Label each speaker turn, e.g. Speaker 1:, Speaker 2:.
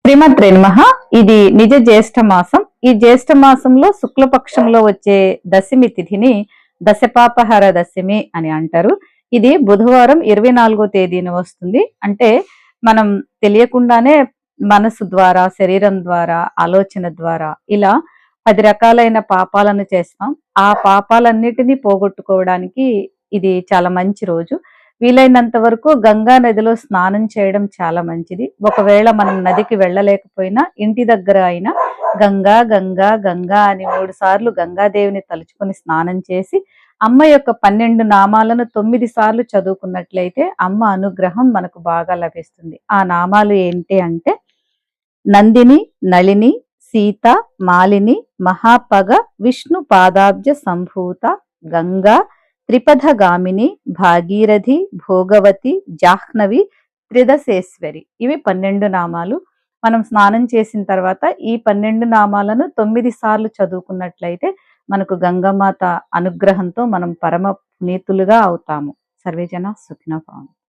Speaker 1: శ్రీమాత్రే నమః. ఇది నిజ జ్యేష్ఠ మాసం. ఈ జ్యేష్ఠ మాసంలో శుక్లపక్షంలో వచ్చే దశమి తిథిని దశపాపహర దశమి అని అంటారు. ఇది బుధవారం 24వ తేదీన వస్తుంది. అంటే మనం తెలియకుండానే మనసు ద్వారా, శరీరం ద్వారా, ఆలోచన ద్వారా ఇలా 10 రకాలైన పాపాలను చేస్తాం. ఆ పాపాలన్నిటినీ పోగొట్టుకోవడానికి ఇది చాలా మంచి రోజు. వీలైనంత వరకు గంగా నదిలో స్నానం చేయడం చాలా మంచిది. ఒకవేళ మనం నదికి వెళ్ళలేకపోయినా ఇంటి దగ్గర అయినా గంగా గంగా గంగా అని 3 సార్లు గంగాదేవిని తలుచుకొని స్నానం చేసి అమ్మ యొక్క 12 నామాలను 9 సార్లు చదువుకున్నట్లయితే అమ్మ అనుగ్రహం మనకు బాగా లభిస్తుంది. ఆ నామాలు ఏంటి అంటే నందిని, నళిని, సీత, మాలిని, మహాపగ, విష్ణు పాదాబ్జ సంభూత, గంగా, త్రిపథగామిని, భాగీరథి, భోగవతి, జాహ్నవి, త్రిదశేశ్వరి. ఇవి 12 నామాలు. మనం స్నానం చేసిన తర్వాత ఈ 12 నామాలను 9 సార్లు చదువుకున్నట్లయితే మనకు గంగామాత అనుగ్రహంతో మనం పరమ పునీతులుగా అవుతాము. సర్వేజన సుఖినో భవంతు.